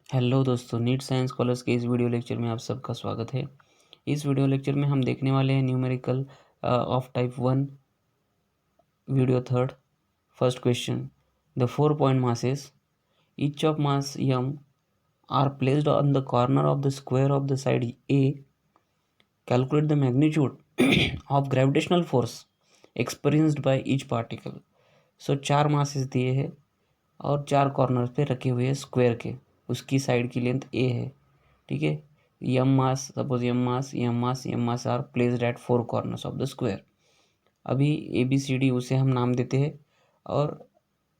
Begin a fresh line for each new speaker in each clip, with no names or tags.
Hello दोस्तों, NEET science callers के इस वीडियो लेक्चर में आप सबका स्वागत है। इस वीडियो लेक्चर में हम देखने वाले हैं numerical of type 1 video third. First question, the 4 point masses each of mass m are placed on the corner of the square of the side a. Calculate the magnitude of gravitational force experienced by each particle. So 4 masses दिए हैं और 4 corner पे रखे हुए हैं square के, उसकी side की लेंथ ए है। ठीक है, M mass, suppose M mass are placed at 4 corners of the square. अभी ए बी सी डी उसे हम नाम देते हैं और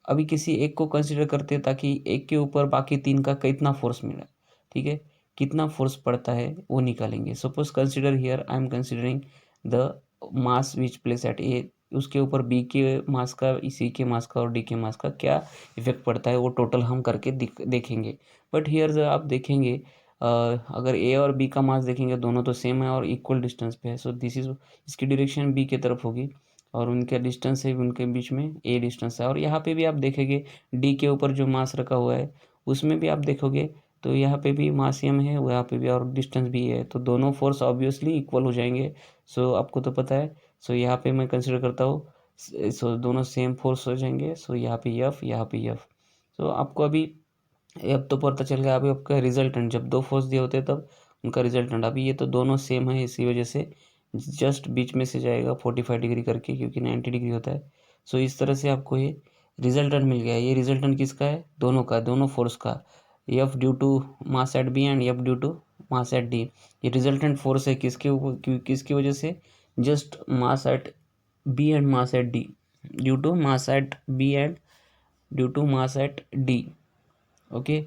अभी किसी एक को कंसिडर करते हैं ताकि एक के ऊपर बाकी 3 का कितना फोर्स मिला। ठीक है, कितना फोर्स पड़ता है वो निकालेंगे। Suppose consider here I am considering the mass which place at A, उसके ऊपर बी के मास का, सी के मास का और डी के मास का क्या इफेक्ट पड़ता है वो टोटल हम करके देखेंगे। बट हियर आप देखेंगे अगर ए और बी का मास देखेंगे दोनों तो सेम है और इक्वल डिस्टेंस पे है। सो दिस इज, इसकी डायरेक्शन बी की तरफ होगी और उनके डिस्टेंस है, उनके बीच में ए डिस्टेंस है। और यहाँ पे भी आप देखेंगे डी के ऊपर जो मास रखा हुआ है उसमें भी आप देखोगे तो यहाँ पे भी मास एम है, यहाँ पे भी और डिस्टेंस भी है, तो दोनों फोर्स ऑब्वियसली इक्वल हो जाएंगे। सो आपको तो पता है। सो यहाँ पे मैं कंसिडर करता हूँ, सो दोनों सेम फोर्स हो जाएंगे। सो यहाँ पे यफ, यहाँ पे यफ। सो आपको अभी अब तो पता चल गया अभी आपका रिजल्टेंट, जब 2 फोर्स दिए होते हैं तब उनका रिजल्टेंट। अभी ये तो दोनों सेम है, इसी वजह से जस्ट बीच में से जाएगा 45 डिग्री करके, क्योंकि 90 डिग्री होता है। सो इस तरह से आपको ये रिजल्टेंट मिल गया है। ये रिजल्टेंट किसका है? दोनों का, दोनों फोर्स का। F due to mass at B and F due to mass at D. ये रिजल्टेंट फोर्स है किसके ऊपर, किसकी वजह से? Just mass at B and mass at D, due to mass at B and due to mass at D. Okay,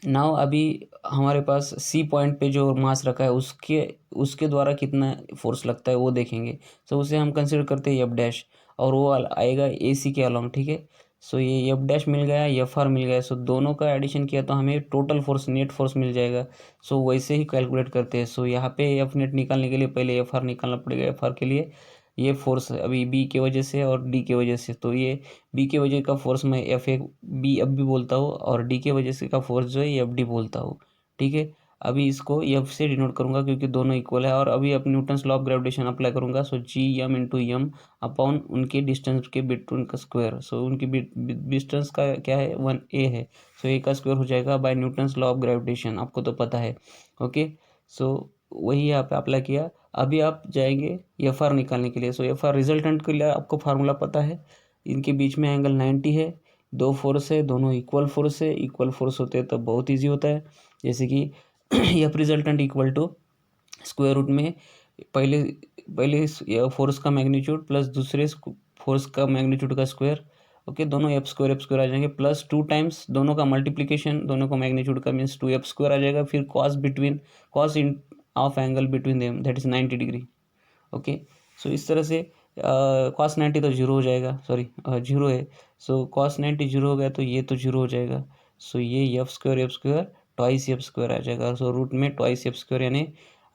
now अभी हमारे पास C point पे जो मास रखा है उसके उसके द्वारा कितना फोर्स लगता है वो देखेंगे। सो उसे हम कंसिडर करते हैं एफ डैश, और वो आएगा ए सी के अलॉन्ग। ठीक है, सो ये एफ डैश मिल गया, एफ आर मिल गया। सो दोनों का एडिशन किया तो हमें टोटल फोर्स, नेट फोर्स मिल जाएगा। सो वैसे ही कैलकुलेट करते हैं। सो यहाँ पे एफ नेट निकालने के लिए पहले एफ आर निकालना पड़ेगा। एफ आर के लिए ये फोर्स अभी बी के वजह से और डी के वजह से, तो ये बी के वजह का फोर्स मैं F A B F B बोलता हूँ और डी के वजह से का फोर्स जो है एफ डी बोलता हूँ। ठीक है, अभी इसको एफ से डिनोट करूँगा क्योंकि दोनों इक्वल है। और अभी अब Newton's law of gravitation apply करूँगा। So G M into M upon उनके डिस्टेंस के बिटवीन का स्क्वायर। सो उनकी डिस्टेंस का क्या है? 1 a है। सो ए का स्क्वायर हो जाएगा by Newton's law of gravitation, आपको तो पता है। ओके, सो वही यहाँ पे अप्लाई किया। अभी आप जाएंगे एफ आर निकालने के लिए। सो एफ आर रिजल्टेंट के लिए आपको फार्मूला पता है। इनके बीच में एंगल 90 है, 2 फोर्स है, दोनों इक्वल फोर्स है। इक्वल फोर्स होते हैं तो बहुत इजी होता है, जैसे कि F resultant equal to square root में पहले पहले फोर्स का मैग्नीट्यूड प्लस दूसरे फोर्स का मैग्नीट्यूड का स्क्वायर। ओके, दोनों एफ स्क्वायर आ जाएंगे, प्लस 2 टाइम्स दोनों का मल्टीप्लीकेशन, दोनों का मैग्नीट्यूड का मीन्स 2f स्क्वायर आ जाएगा। फिर cosine of angle between them that is 90 degree. Okay, so इस तरह से कॉस 90 तो जीरो हो जाएगा, सॉरी जीरो है। सो कॉस 90 जीरो हो गया तो ये तो जीरो हो जाएगा। सो ये F square twice F square आ जाएगा। सो रूट में ट्वाइस एफ स्क्वायर, यानी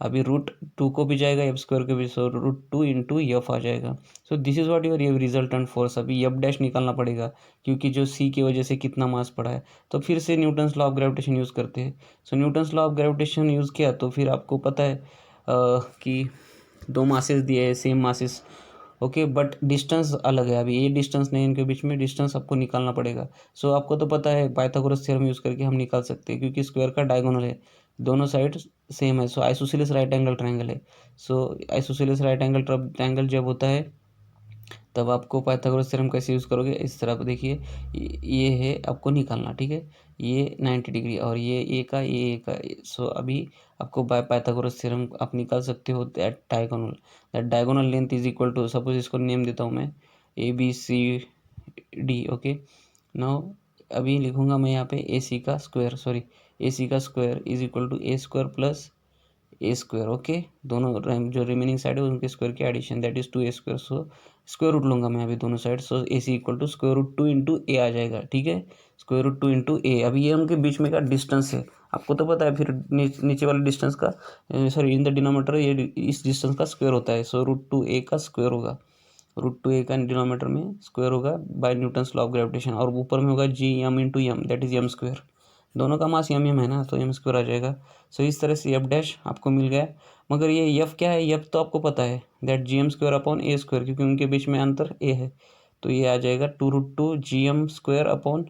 अभी रूट 2 को भी जाएगा एफ स्क्वायर को भी, सो रूट 2 इंटू एफ आ जाएगा। So this is what your resultant force. अभी एफ डैश निकालना पड़ेगा क्योंकि जो सी की वजह से कितना मास पड़ा है। तो फिर से Newton's law of gravitation use करते हैं। So Newton's law of gravitation use किया तो फिर आपको पता है कि 2 मासेस दिए हैं, same masses. Okay, but distance अलग है। अभी ये डिस्टेंस नहीं, इनके बीच में डिस्टेंस आपको निकालना पड़ेगा। सो आपको तो पता है पाइथागोरस थ्योरम यूज़ करके हम निकाल सकते हैं, क्योंकि स्क्वायर का डायगोनल है, दोनों साइड सेम है। सो आइसोसेलेस राइट एंगल ट्रायंगल है। सो आइसोसेलेस राइट एंगल ट्रायंगल जब होता है तब आपको पाइथागोरस थ्योरम कैसे यूज़ करोगे, इस तरह पे देखिए, ये है आपको निकालना। ठीक है, ये 90 डिग्री और ये ए का, ये ए का। सो अभी आपको बाय पाइथागोरस थ्योरम आप निकाल सकते हो that diagonal length is equal to, suppose इसको नेम देता हूँ मैं A B C D. Okay, now अभी लिखूंगा मैं यहाँ पे ए सी का स्क्वायर, सॉरी ए सी का square is equal to A square plus A square. Okay, दोनों जो रिमेनिंग साइड है उनके स्क्वायर की एडिशन, दैट इज 2 a स्क्वायर। सो स्क्वायर रूट लूंगा मैं अभी दोनों side. So A C equal to square root 2 into A आ जाएगा। ठीक है, स्क्वायर रूट 2 इंटू ए। अभी ये उनके बीच में का डिस्टेंस है, आपको तो पता है। फिर नीचे वाले डिस्टेंस का, सॉरी इन द डिनोमीटर, ये इस डिस्टेंस का स्क्वायर होता है। सो रूट 2 a का स्क्वायर होगा, रूट 2 a का डिनोमीटर में स्क्वायर होगा by Newton's law of gravitation, और ऊपर में होगा G M into M, that is M square. दोनों का मास एम एम है ना, तो एम स्क्वायर आ जाएगा। सो इस तरह से एफ डैश आपको मिल गया। मगर ये एफ क्या है, एफ तो आपको पता है that G M square upon A square, क्योंकि उनके बीच में अंतर ए है। तो ये आ जाएगा 2√2 जी M square upon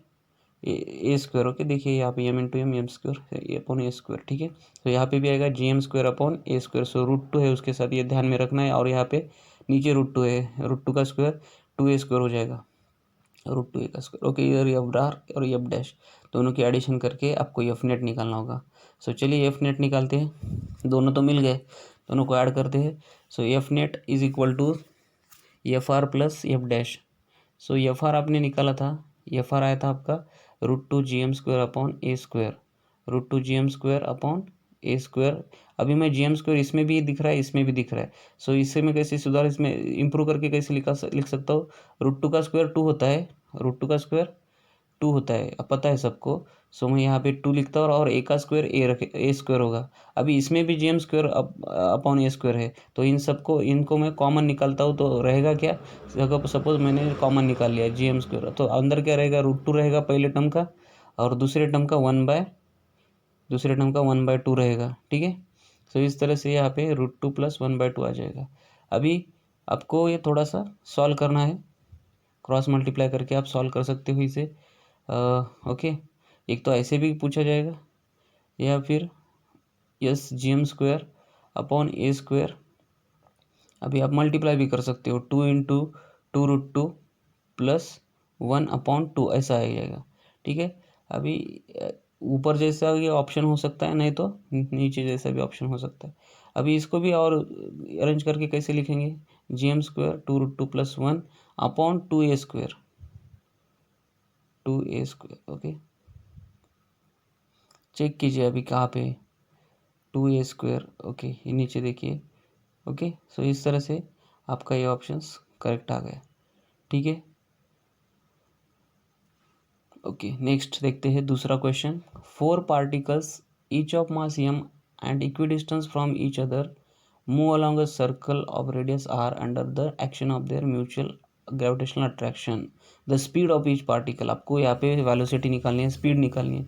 A square. Okay, देखिए यहाँ पे M into M square A upon A square, ठीक है। तो यहाँ पे भी आएगा जी M square upon A square. सो √2 है उसके साथ, ये ध्यान में रखना है। और यहाँ पे नीचे √2 है, √2 का स्क्वायर 2a स्क्वायर हो जाएगा, √2a का स्क्वायर। ओके, इधर एफ डार और एफ डैश दोनों की एडिशन करके आपको एफ नेट निकालना होगा। सो चलिए एफ नेट निकालते हैं। दोनों तो मिल गए, दोनों को ऐड करते हैं। So F net is equal to F R plus F dash. So F R आपने निकाला था, एफ आर आया था आपका √2 G M square upon A square, √2 G M square upon A square. अभी मैं जी एम स्क्वायर इसमें भी दिख रहा है, इसमें भी दिख रहा है। सो इससे मैं कैसे सुधार, इसमें इंप्रूव करके कैसे लिख सकता हूँ। √2 का स्क्वायर 2 होता है, √2 का स्क्वायर 2 होता है, अब पता है सबको। सो मैं यहाँ पे 2 लिखता हूँ और ए का स्क्वायर ए स्क्वायर होगा। अभी इसमें भी जी M square upon A square है, तो इनको मैं कॉमन निकालता हूँ तो रहेगा क्या। अगर सपोज मैंने कॉमन निकाल लिया जी एम स्क्वायर, तो अंदर क्या रहेगा, √2 रहेगा पहले टर्म का, और दूसरे टर्म का 1/2 रहेगा, ठीक है। सो इस तरह से यहाँ पे √2 प्लस 1/2 आ जाएगा। अभी आपको ये थोड़ा सा सॉल्व करना है, क्रॉस मल्टीप्लाई करके आप सॉल्व कर सकते हो इसे। ओके, एक तो ऐसे भी पूछा जाएगा, या फिर yes G M square upon A square. अभी आप मल्टीप्लाई भी कर सकते हो, 2 इंटू 2√2 प्लस 1/2 ऐसा आ जाएगा, ठीक है। अभी ऊपर जैसा ये ऑप्शन हो सकता है, नहीं तो नीचे जैसा भी ऑप्शन हो सकता है। अभी इसको भी और अरेंज करके कैसे लिखेंगे, G M square 2√2 plus 1/2a square, 2a square. Okay, check कीजिए अभी कहाँ पे 2a स्क्वायर। ओके, ये नीचे देखिए। ओके, सो इस तरह से आपका ये ऑप्शंस करेक्ट आ गया, ठीक है। ओके, नेक्स्ट देखते हैं दूसरा question. 4 particles each of mass m and equidistant from each other move along a circle of radius r under the action of their mutual gravitational attraction. The speed of each particle, आपको यहाँ पे velocity निकालनी है, speed निकालनी है।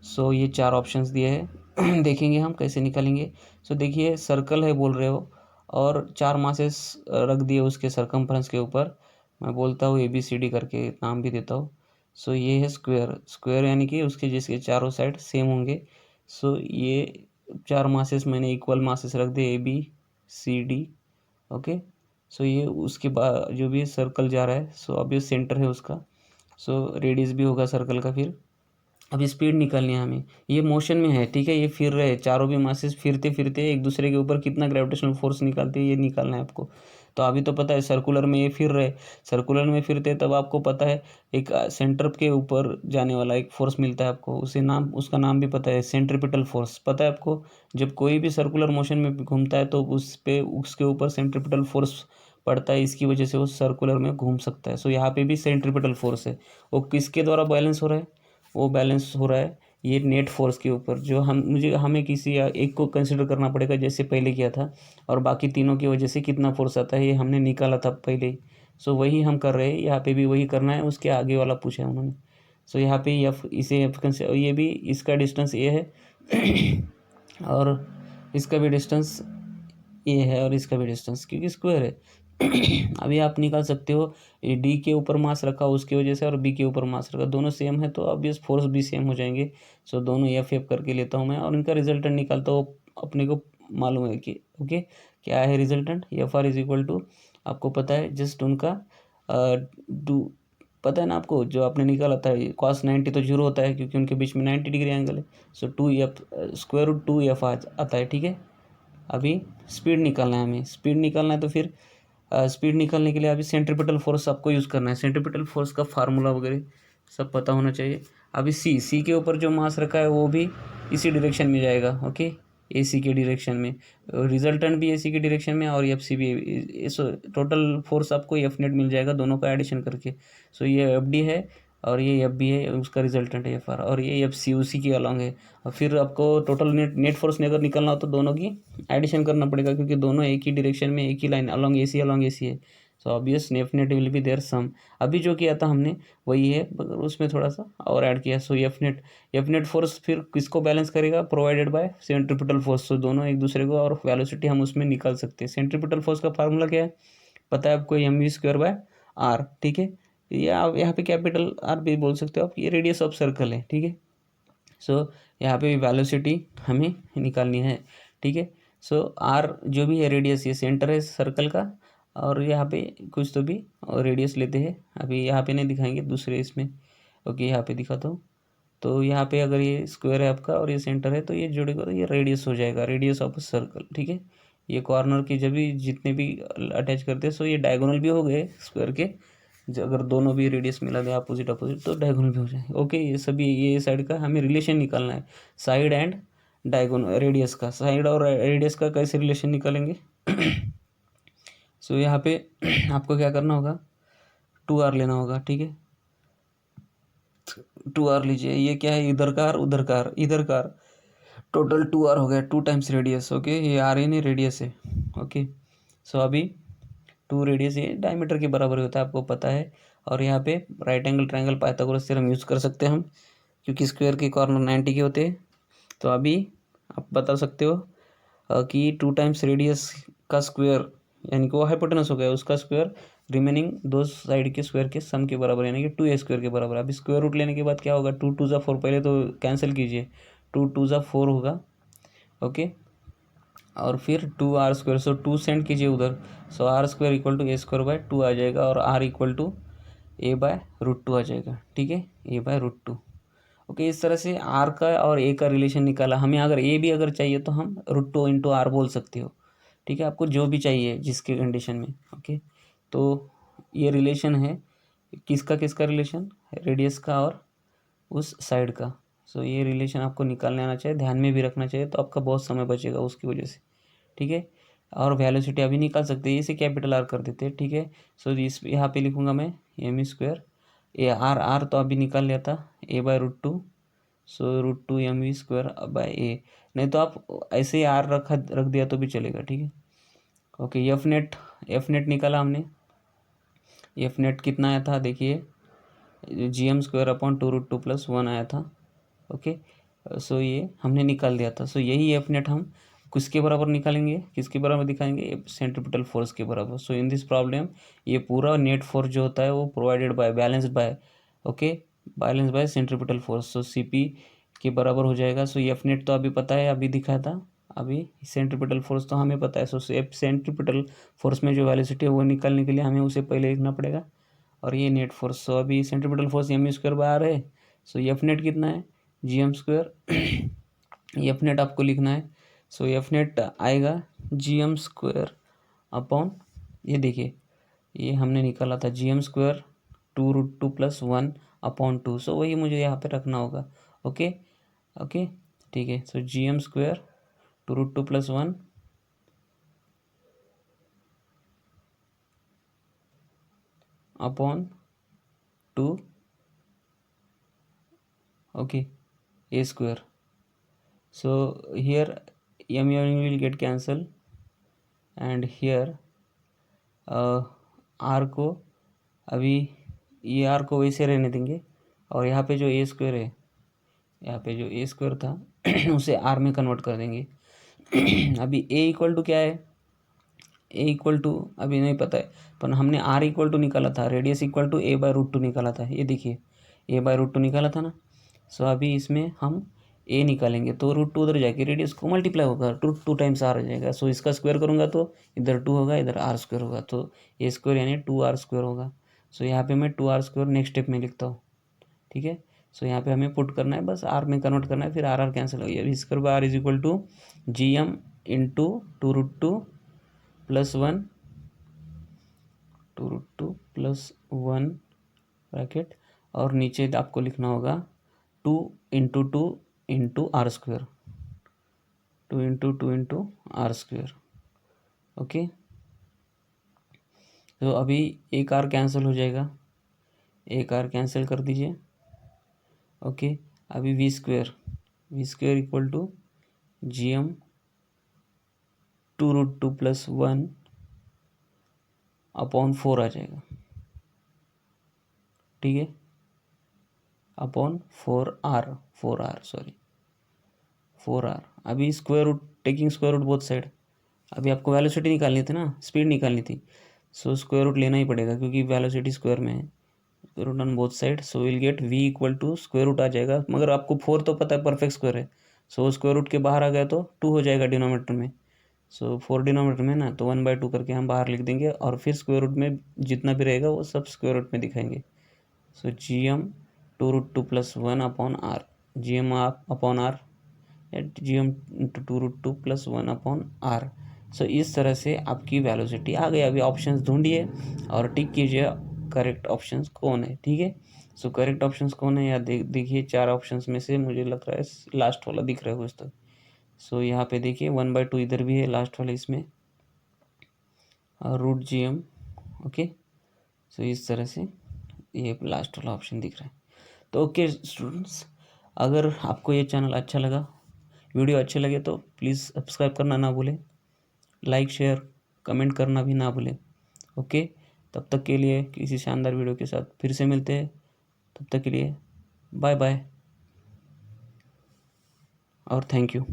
सो ये 4 options दिए हैं देखेंगे हम कैसे निकालेंगे। सो देखिए सर्कल है बोल रहे हो, और 4 मासेस रख दिए उसके सरकमफ्रेंस के ऊपर। मैं बोलता हूँ ABCD करके नाम भी देता हूँ। सो ये है स्क्वायर यानी कि उसके जिसके चारों साइड सेम होंगे। सो ये 4 मासेस मैंने इक्वल मासेस रख दिए ABCD। ओके, सो ये उसके बाद जो भी सर्कल जा रहा है, सो अब ये सेंटर है उसका। सो रेडियस भी होगा सर्कल का। फिर अभी स्पीड निकालनी है हमें, ये मोशन में है, ठीक है। ये फिर रहे, चारों भी मासेस फिरते फिरते एक दूसरे के ऊपर कितना ग्रेविटेशनल फोर्स निकालते हैं, ये निकालना है आपको। तो अभी तो पता है सर्कुलर में ये फिर रहे, सर्कुलर में फिरते तब आपको पता है एक सेंटर के ऊपर जाने वाला एक फोर्स मिलता है आपको, उसका नाम भी पता है, सेंट्रीपिटल फोर्स। पता है आपको, जब कोई भी सर्कुलर मोशन में घूमता है तो उसके ऊपर सेंट्रीपिटल फोर्स पड़ता है, इसकी वजह से वो सर्कुलर में घूम सकता है। सो यहाँ पे भी सेंट्रीपिटल फोर्स है, वो किसके द्वारा बैलेंस हो रहा है, वो बैलेंस हो रहा है ये नेट फोर्स के ऊपर। जो हमें किसी एक को कंसिडर करना पड़ेगा जैसे पहले किया था, और बाकी तीनों की वजह से कितना फोर्स आता है ये हमने निकाला था पहले ही। सो वही हम कर रहे हैं, यहाँ पे भी वही करना है, उसके आगे वाला पूछा है उन्होंने। सो यहाँ पे ये भी इसका डिस्टेंस ये है और इसका भी डिस्टेंस ये है, और इसका भी डिस्टेंस क्योंकि स्क्वायर है अभी आप निकाल सकते हो, डी के ऊपर मास रखा उसकी वजह से और बी के ऊपर मास रखा, दोनों सेम है तो ऑब्वियस फोर्स भी सेम हो जाएंगे। सो दोनों एफ एफ करके लेता हूँ मैं, और इनका रिजल्टेंट निकालता हूँ। अपने को मालूम है कि ओके क्या है resultant, F R is equal to, आपको पता है जस्ट उनका डू, पता है ना आपको, जो आपने निकाला था cos 90 तो 0 होता है क्योंकि उनके बीच में 90 डिग्री एंगल है। सो 2f √2f आता है, ठीक है। अभी स्पीड निकालना है हमें, स्पीड निकालना है तो फिर स्पीड निकालने के लिए अभी सेंट्रीपिटल फोर्स आपको यूज़ करना है। सेंट्रीपिटल फोर्स का फार्मूला वगैरह सब पता होना चाहिए। अभी सी के ऊपर जो मास रखा है वो भी इसी डायरेक्शन में जाएगा, ओके, AC के डायरेक्शन में, रिजल्टेंट भी AC के डायरेक्शन में, और FC भी। सो टोटल फोर्स आपको एफ नेट मिल जाएगा दोनों का एडिशन करके। सो ये FD है और ये FB है, उसका रिजल्टेंट है FR, और ये FC उसी की अलॉन्ग है। और फिर आपको टोटल नेट फोर्स अगर निकालना हो तो दोनों की एडिशन करना पड़ेगा, क्योंकि दोनों एक ही डायरेक्शन में एक ही लाइन अलॉन्ग AC है। So obvious F net will be their sum. अभी जो किया था हमने वही है, मगर उसमें थोड़ा सा और ऐड किया। सो एफ नेट फोर्स फिर किसको बैलेंस करेगा, प्रोवाइडेड बाय सेंट्रीपिटल फोर्स। सो दोनों एक दूसरे को, और वेलोसिटी हम उसमें निकाल सकते हैं। सेंट्रीपिटल फोर्स का फार्मूला क्या है पता है आपको, M V square by R. ठीक है, या आप यहाँ पे कैपिटल आर भी बोल सकते हो आप, ये रेडियस ऑफ सर्कल है। ठीक है, सो यहाँ पे वेलोसिटी हमें निकालनी है। ठीक है, सो आर जो भी है रेडियस, ये सेंटर है सर्कल का, और यहाँ पे कुछ तो भी और रेडियस लेते हैं, अभी यहाँ पे नहीं दिखाएंगे, दूसरे इसमें। ओके, यहाँ पे दिखाता हूँ। तो यहाँ पे अगर ये स्क्वायर है आपका और ये सेंटर है, तो ये जुड़ेगा तो ये रेडियस हो जाएगा, रेडियस ऑफ सर्कल। ठीक है, ये कॉर्नर की जब भी जितने भी अटैच करते हैं, सो ये डायगोनल भी हो गए स्क्वायर के। अगर दोनों भी रेडियस मिला दे अपोजिट अपोजिट, तो डायगोनल भी हो जाए। ओके, ये सभी ये साइड का हमें रिलेशन निकालना है, साइड एंड डायगोनल रेडियस का। साइड और रेडियस का कैसे रिलेशन निकालेंगे सो यहाँ पे आपको क्या करना होगा, 2r लेना होगा। ठीक है, 2r लीजिए। ये क्या है, इधर का और उधर का, इधर का टोटल 2r हो गया, 2 टाइम्स रेडियस। ओके, ये आर ही नहीं रेडियस है। ओके, सो अभी 2 रेडियस ये डायमीटर के बराबर होता है, आपको पता है। और यहाँ पे right angle triangle Pythagoras theorem use कर सकते हैं हम, क्योंकि स्क्वायर के कॉर्नर 90 के होते हैं। तो अभी आप बता सकते हो कि 2 टाइम्स रेडियस का स्क्वायर, यानी कि वो हाइपोटेनस हो गया, उसका स्क्वायर रिमेनिंग दो साइड के स्क्वायर के सम के बराबर, यानी कि 2a स्क्वायर के बराबर। अभी स्क्वायर रूट लेने के बाद क्या होगा, 2 2 ज़ा 4, पहले तो कैंसिल कीजिए, 2 2 ज़ा 4 होगा। ओके, और फिर 2r स्क्वायर, सो 2 सेंड कीजिए उधर। So R square equal to A square by 2 आ जाएगा, और r equal to A by root 2 आ जाएगा। ठीक है, ए बाय रूट 2। ओके, इस तरह से r का और a का रिलेशन निकाला। हमें अगर a भी अगर चाहिए तो हम रूट 2 इंटू आर बोल सकते हो। ठीक है, आपको जो भी चाहिए जिसके कंडीशन में। ओके, तो ये रिलेशन है किसका किसका रिलेशन, रेडियस का और उस साइड का। सो ये रिलेशन आपको निकालने आना चाहिए, ध्यान में भी रखना चाहिए, तो आपका बहुत समय बचेगा उसकी वजह से। ठीक है, और वेलोसिटी अभी निकाल सकते हैं, इसे कैपिटल आर कर देते हैं। ठीक है, सो इस यहाँ पे लिखूंगा मैं M square, A R R तो अभी निकाल लिया था, A by root 2। So root 2 M V square by A, नहीं तो आप ऐसे ही आर रख दिया तो भी चलेगा। ठीक है, ओके, एफ नेट निकाला हमने। एफ नेट कितना आया था देखिए, G M square upon 2 root 2 plus 1 आया था। ओके, सो ये हमने निकाल दिया था। सो यही एफ नेट हम किसके बराबर निकालेंगे, किसके बराबर दिखाएंगे, सेंट्रीपिटल फोर्स के बराबर। सो इन दिस प्रॉब्लम ये पूरा नेट फोर्स जो होता है वो provided by balanced by, okay, balance by centripetal force. So C P के बराबर हो जाएगा। सो एफ नेट तो अभी पता है, अभी दिखाया था। अभी सेंट्रीपिटल फोर्स तो हमें पता है। सो सेंट्रीपिटल फोर्स में जो वेलोसिटी है वो निकालने के लिए हमें उसे पहले लिखना पड़ेगा, और ये नेट फोर्स। सो अभी centripetal force M square by R है। सो एफ नेट कितना है, G M square, F net आपको लिखना है। सो एफ नेट आएगा जी एम स्क्वायर अपॉन, ये देखिए ये हमने निकाला था G M square 2 root 2 plus 1 upon 2। So वही मुझे यहाँ पे रखना होगा। ओके, ओके, ठीक है। So G M square 2 root 2 plus 1 upon 2, okay, a square. So here m will get cancel, and here r को अभी ये r को वैसे रहने देंगे, और यहाँ पे जो a स्क्वायर है, यहाँ पे जो a स्क्वायर था उसे r में कन्वर्ट कर देंगे। अभी a इक्वल टू क्या है, a इक्वल टू अभी नहीं पता है, पर हमने r इक्वल टू निकाला था, radius equal to a by root 2 निकाला था। ये देखिए a बाय रूट 2 निकाला था ना। सो अभी इसमें हम a निकालेंगे, तो रूट 2 उधर जाके रेडियस को मल्टीप्लाई होगा, 2 टाइम्स r आ जाएगा। सो इसका स्क्वायर करूँगा तो इधर 2 होगा, इधर r स्क्वायर होगा, तो a स्क्वायर यानी 2r स्क्वायर होगा। सो यहाँ पे मैं 2r स्क्वायर नेक्स्ट स्टेप में लिखता हूँ। ठीक है, सो यहाँ पे हमें पुट करना है, बस r में कन्वर्ट करना है, फिर r कैंसिल हो गया। Square by r is equal to G M into 2 root 2 plus 1, 2 root 2 plus 1 bracket, और नीचे आपको लिखना होगा 2 into 2 into R square, 2 into R square. Okay, तो अभी एक आर कैंसिल हो जाएगा, एक आर कैंसिल कर दीजिए। ओके, अभी V square equal to G M 2 root 2 plus 1 upon 4 आ जाएगा, ठीक है, अपॉन 4r। अभी square root, taking square root both side, अभी आपको वेलोसिटी निकालनी थी ना, स्पीड निकालनी थी, सो स्क्वायर रूट लेना ही पड़ेगा क्योंकि वेलोसिटी स्क्वायर में है, square root on both side, so will get v equal to square root आ जाएगा, मगर आपको 4 तो पता है परफेक्ट स्क्वायर है, सो स्क्वायर रूट के बाहर आ गया तो 2 हो जाएगा डिनोमीटर में, सो 4 डिनोमीटर में ना, तो 1/2 करके हम बाहर लिख देंगे और फिर स्क्वायर रूट में जितना भी रहेगा वो सब स्क्वायर रूट में दिखाएंगे। So gm 2√2 + 1 upon R, gm upon R at gm × 2√2 + 1 upon R. So इस तरह से आपकी वेलोसिटी आ गई। अभी ऑप्शंस ढूंढिए और टिक कीजिए करेक्ट ऑप्शंस कौन है, ठीक है। सो करेक्ट ऑप्शंस कौन है, या देखिए 4 ऑप्शंस में से मुझे लग रहा है लास्ट वाला दिख रहा है कुछ तक। सो यहाँ पे देखिए 1/2 इधर भी है लास्ट वाले इसमें, और √gm, ओके। सो इस तरह से ये लास्ट वाला ऑप्शन दिख रहा है। तो ओके स्टूडेंट्स, अगर आपको ये चैनल अच्छा लगा, वीडियो अच्छे लगे तो प्लीज़ सब्सक्राइब करना ना भूलें, लाइक शेयर कमेंट करना भी ना भूलें, ओके। तब तक के लिए किसी शानदार वीडियो के साथ फिर से मिलते हैं, तब तक के लिए बाय बाय और थैंक यू।